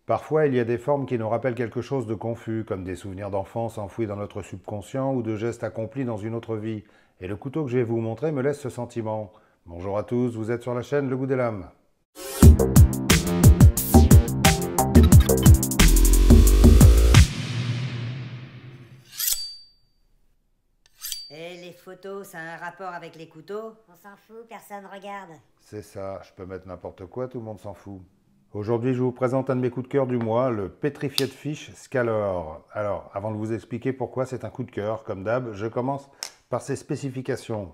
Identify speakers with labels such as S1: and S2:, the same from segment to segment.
S1: Parfois, il y a des formes qui nous rappellent quelque chose de confus, comme des souvenirs d'enfance enfouis dans notre subconscient ou de gestes accomplis dans une autre vie. Et le couteau que je vais vous montrer me laisse ce sentiment. Bonjour à tous, vous êtes sur la chaîne Le Goût des Lames.
S2: Et les photos, ça a un rapport avec les couteaux?
S3: On s'en fout, personne regarde.
S1: C'est ça, je peux mettre n'importe quoi, tout le monde s'en fout. Aujourd'hui, je vous présente un de mes coups de cœur du mois, le Petrified Fish Scalor. Alors, avant de vous expliquer pourquoi c'est un coup de cœur, comme d'hab, je commence par ses spécifications.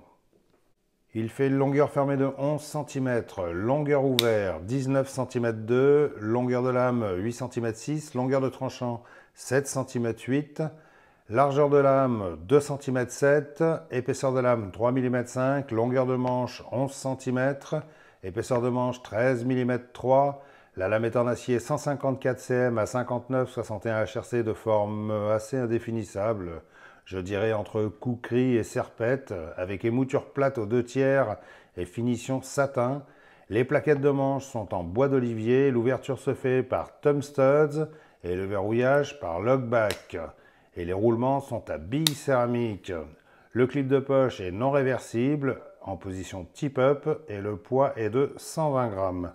S1: Il fait une longueur fermée de 11 cm, longueur ouverte 19 cm 2, longueur de lame 8 cm 6, longueur de tranchant 7 cm 8, largeur de lame 2 cm 7, épaisseur de lame 3 mm 5, longueur de manche 11 cm, épaisseur de manche 13 mm 3, la lame est en acier 154 cm à 59-61 HRC de forme assez indéfinissable, je dirais entre coucris et serpette, avec émouture plate aux 2/3 et finition satin. Les plaquettes de manche sont en bois d'olivier, l'ouverture se fait par thumb studs et le verrouillage par lockback. Et les roulements sont à billes céramiques. Le clip de poche est non réversible, en position tip-up, et le poids est de 120 grammes.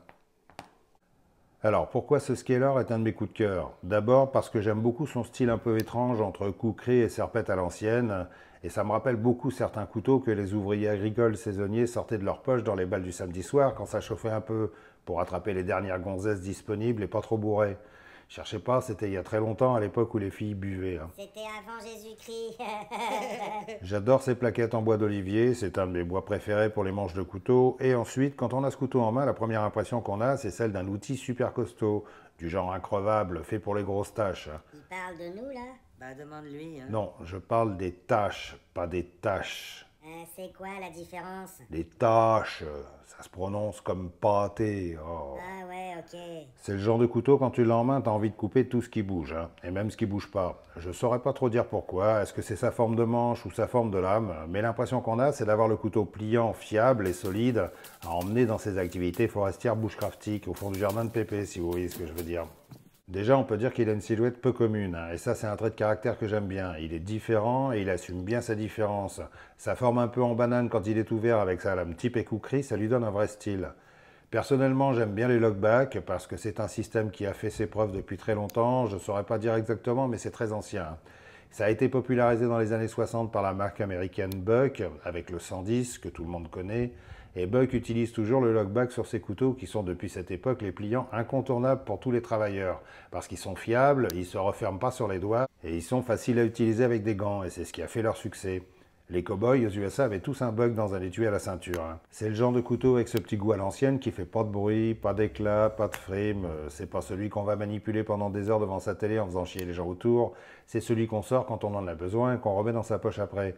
S1: Alors, pourquoi ce scaler est un de mes coups de cœur? D'abord parce que j'aime beaucoup son style un peu étrange entre coucris et serpette à l'ancienne, et ça me rappelle beaucoup certains couteaux que les ouvriers agricoles saisonniers sortaient de leur poche dans les balles du samedi soir quand ça chauffait un peu, pour attraper les dernières gonzesses disponibles et pas trop bourrées. Cherchez pas, c'était il y a très longtemps, à l'époque où les filles buvaient.
S3: C'était avant Jésus-Christ.
S1: J'adore ces plaquettes en bois d'olivier, c'est un de mes bois préférés pour les manches de couteau. Et ensuite, quand on a ce couteau en main, la première impression qu'on a, c'est celle d'un outil super costaud, du genre increvable, fait pour les grosses tâches.
S3: Il parle de nous, là?
S2: Bah demande-lui. Hein.
S1: Non, je parle des tâches, pas des tâches.
S3: C'est quoi la différence?
S1: Les tâches, ça se prononce comme pâté. Oh.
S3: Ah ouais, ok.
S1: C'est le genre de couteau, quand tu l'as en main, t'as envie de couper tout ce qui bouge, hein, et même ce qui bouge pas. Je saurais pas trop dire pourquoi, est-ce que c'est sa forme de manche ou sa forme de lame, mais l'impression qu'on a, c'est d'avoir le couteau pliant, fiable et solide à emmener dans ses activités forestières bushcraftiques, au fond du jardin de Pépé, si vous voyez ce que je veux dire. Déjà, on peut dire qu'il a une silhouette peu commune, hein, et ça c'est un trait de caractère que j'aime bien. Il est différent et il assume bien sa différence. Sa forme un peu en banane quand il est ouvert avec sa lame type et coucris, ça lui donne un vrai style. Personnellement, j'aime bien les lockbacks parce que c'est un système qui a fait ses preuves depuis très longtemps. Je ne saurais pas dire exactement, mais c'est très ancien. Ça a été popularisé dans les années 60 par la marque américaine Buck, avec le 110 que tout le monde connaît. Et Buck utilise toujours le lockback sur ses couteaux qui sont depuis cette époque les pliants incontournables pour tous les travailleurs. Parce qu'ils sont fiables, ils ne se referment pas sur les doigts et ils sont faciles à utiliser avec des gants et c'est ce qui a fait leur succès. Les cow-boys aux USA avaient tous un Buck dans un étui à la ceinture. Hein. C'est le genre de couteau avec ce petit goût à l'ancienne qui fait pas de bruit, pas d'éclat, pas de frime. C'est pas celui qu'on va manipuler pendant des heures devant sa télé en faisant chier les gens autour. C'est celui qu'on sort quand on en a besoin et qu'on remet dans sa poche après.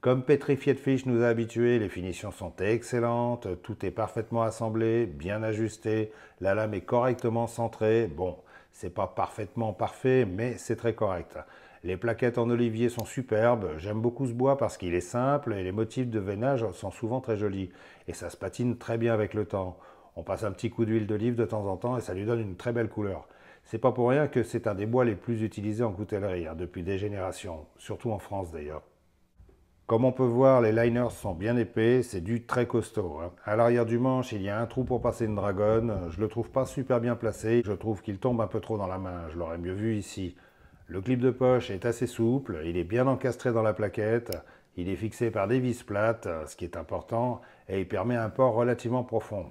S1: Comme Petrified Fish nous a habitués, les finitions sont excellentes, tout est parfaitement assemblé, bien ajusté, la lame est correctement centrée. Bon, c'est pas parfaitement parfait, mais c'est très correct. Les plaquettes en olivier sont superbes, j'aime beaucoup ce bois parce qu'il est simple et les motifs de veinage sont souvent très jolis. Et ça se patine très bien avec le temps. On passe un petit coup d'huile d'olive de temps en temps et ça lui donne une très belle couleur. C'est pas pour rien que c'est un des bois les plus utilisés en coutellerie, hein, depuis des générations, surtout en France d'ailleurs. Comme on peut voir, les liners sont bien épais, c'est du très costaud. Hein. À l'arrière du manche, il y a un trou pour passer une dragonne. Je le trouve pas super bien placé, je trouve qu'il tombe un peu trop dans la main, je l'aurais mieux vu ici. Le clip de poche est assez souple, il est bien encastré dans la plaquette, il est fixé par des vis plates, ce qui est important, et il permet un port relativement profond.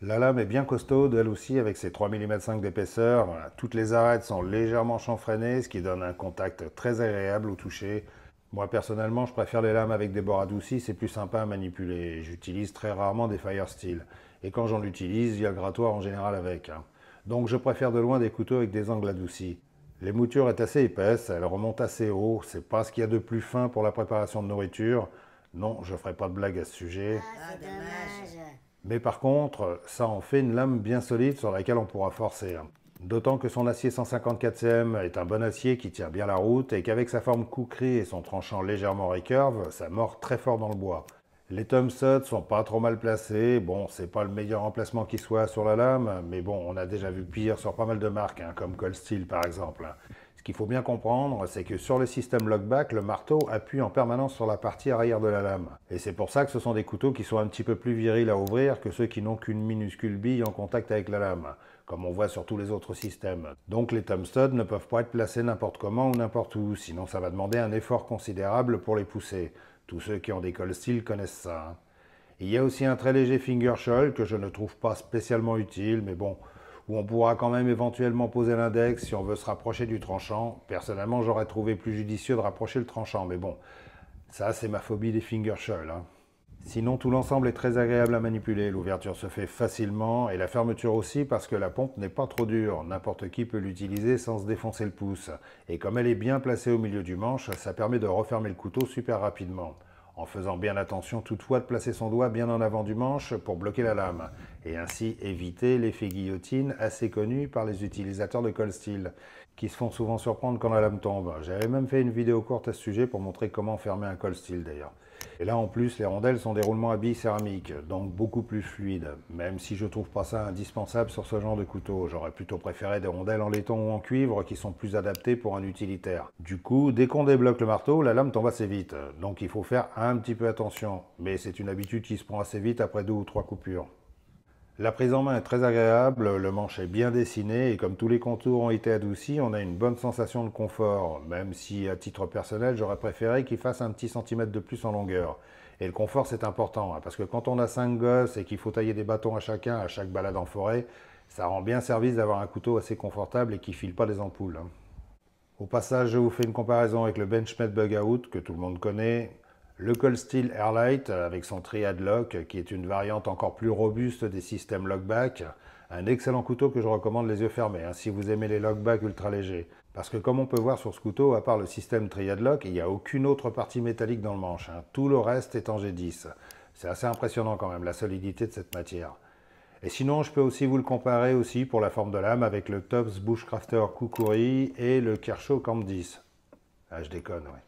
S1: La lame est bien costaude, elle aussi, avec ses 3 mm 5 d'épaisseur. Toutes les arêtes sont légèrement chanfreinées, ce qui donne un contact très agréable au toucher. Moi, personnellement, je préfère les lames avec des bords adoucis, c'est plus sympa à manipuler. J'utilise très rarement des Firesteel. Et quand j'en utilise, il y a le grattoir en général avec. Hein. Donc, je préfère de loin des couteaux avec des angles adoucis. L'émouture est assez épaisse, elle remonte assez haut. C'est pas ce qu'il y a de plus fin pour la préparation de nourriture. Non, je ferai pas de blague à ce sujet.
S3: Ah, c'est dommage.
S1: Mais par contre, ça en fait une lame bien solide sur laquelle on pourra forcer. Hein. D'autant que son acier 154 cm est un bon acier qui tient bien la route et qu'avec sa forme coucris et son tranchant légèrement recurve, ça mord très fort dans le bois. Les thumb studs sont pas trop mal placés. Bon, c'est pas le meilleur emplacement qui soit sur la lame, mais bon, on a déjà vu pire sur pas mal de marques, hein, comme Cold Steel par exemple. Ce qu'il faut bien comprendre, c'est que sur les systèmes lockback, le marteau appuie en permanence sur la partie arrière de la lame. Et c'est pour ça que ce sont des couteaux qui sont un petit peu plus virils à ouvrir que ceux qui n'ont qu'une minuscule bille en contact avec la lame, comme on voit sur tous les autres systèmes. Donc les thumb studs ne peuvent pas être placés n'importe comment ou n'importe où, sinon ça va demander un effort considérable pour les pousser. Tous ceux qui ont des Cold Steel connaissent ça, hein. Il y a aussi un très léger finger shoal que je ne trouve pas spécialement utile, mais bon, où on pourra quand même éventuellement poser l'index si on veut se rapprocher du tranchant. Personnellement, j'aurais trouvé plus judicieux de rapprocher le tranchant, mais bon, ça c'est ma phobie des finger shoal, hein. Sinon, tout l'ensemble est très agréable à manipuler, l'ouverture se fait facilement et la fermeture aussi parce que la pompe n'est pas trop dure, n'importe qui peut l'utiliser sans se défoncer le pouce. Et comme elle est bien placée au milieu du manche, ça permet de refermer le couteau super rapidement, en faisant bien attention toutefois de placer son doigt bien en avant du manche pour bloquer la lame, et ainsi éviter l'effet guillotine assez connu par les utilisateurs de Cold Steel, qui se font souvent surprendre quand la lame tombe. J'avais même fait une vidéo courte à ce sujet pour montrer comment fermer un Cold Steel d'ailleurs. Et là en plus les rondelles sont des roulements à billes céramiques, donc beaucoup plus fluides, même si je trouve pas ça indispensable sur ce genre de couteau. J'aurais plutôt préféré des rondelles en laiton ou en cuivre qui sont plus adaptées pour un utilitaire. Du coup, dès qu'on débloque le marteau, la lame tombe assez vite, donc il faut faire un petit peu attention, mais c'est une habitude qui se prend assez vite après 2 ou 3 coupures. La prise en main est très agréable, le manche est bien dessiné et comme tous les contours ont été adoucis, on a une bonne sensation de confort, même si à titre personnel j'aurais préféré qu'il fasse un petit centimètre de plus en longueur. Et le confort c'est important, hein, parce que quand on a 5 gosses et qu'il faut tailler des bâtons à chacun à chaque balade en forêt, ça rend bien service d'avoir un couteau assez confortable et qui file pas des ampoules, hein. Au passage, je vous fais une comparaison avec le Benchmade Bug Out que tout le monde connaît. Le Cold Steel Airlight avec son Triad Lock, qui est une variante encore plus robuste des systèmes lockback, un excellent couteau que je recommande les yeux fermés, hein, si vous aimez les lockbacks ultra légers. Parce que comme on peut voir sur ce couteau, à part le système Triad Lock, il n'y a aucune autre partie métallique dans le manche, hein. Tout le reste est en G10. C'est assez impressionnant quand même, la solidité de cette matière. Et sinon, je peux aussi vous le comparer aussi pour la forme de lame avec le Tops Bushcrafter Kukuri et le Kershaw Camp 10. Ah, je déconne, ouais.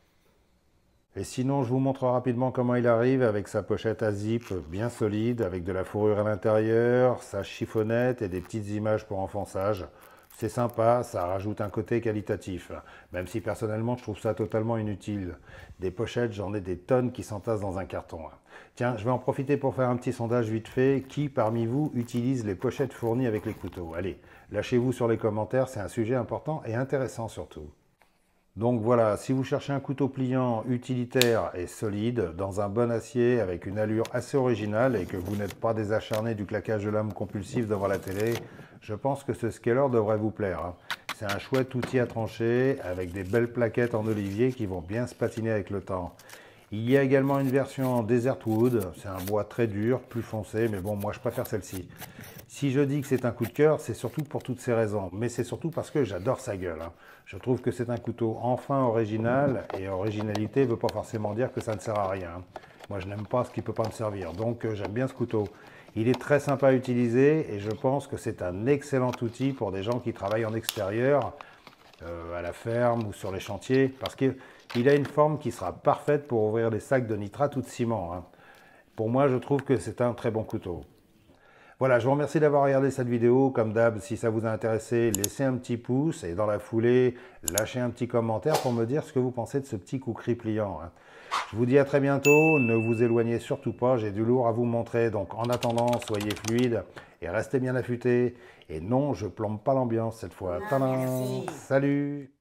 S1: Et sinon, je vous montre rapidement comment il arrive avec sa pochette à zip bien solide, avec de la fourrure à l'intérieur, sa chiffonnette et des petites images pour enfonçage. C'est sympa, ça rajoute un côté qualitatif, même si personnellement je trouve ça totalement inutile. Des pochettes, j'en ai des tonnes qui s'entassent dans un carton. Tiens, je vais en profiter pour faire un petit sondage vite fait. Qui parmi vous utilise les pochettes fournies avec les couteaux? Allez, lâchez-vous sur les commentaires, c'est un sujet important et intéressant surtout. Donc voilà, si vous cherchez un couteau pliant utilitaire et solide, dans un bon acier, avec une allure assez originale et que vous n'êtes pas des acharnés du claquage de lame compulsif devant la télé, je pense que ce scaler devrait vous plaire, hein. C'est un chouette outil à trancher avec des belles plaquettes en olivier qui vont bien se patiner avec le temps. Il y a également une version en Desert Wood, c'est un bois très dur, plus foncé, mais bon, moi je préfère celle-ci. Si je dis que c'est un coup de cœur, c'est surtout pour toutes ces raisons, mais c'est surtout parce que j'adore sa gueule, hein. Je trouve que c'est un couteau enfin original, et originalité ne veut pas forcément dire que ça ne sert à rien, hein. Moi je n'aime pas ce qui ne peut pas me servir, donc j'aime bien ce couteau. Il est très sympa à utiliser, et je pense que c'est un excellent outil pour des gens qui travaillent en extérieur, à la ferme ou sur les chantiers, parce qu'il a une forme qui sera parfaite pour ouvrir des sacs de nitrate ou de ciment, hein. Pour moi, je trouve que c'est un très bon couteau. Voilà, je vous remercie d'avoir regardé cette vidéo. Comme d'hab, si ça vous a intéressé, laissez un petit pouce et dans la foulée, lâchez un petit commentaire pour me dire ce que vous pensez de ce petit kukri pliant, hein. Je vous dis à très bientôt, ne vous éloignez surtout pas, j'ai du lourd à vous montrer. Donc en attendant, soyez fluides et restez bien affûtés. Et non, je plombe pas l'ambiance cette fois. Tadam !
S3: Merci.
S1: Salut!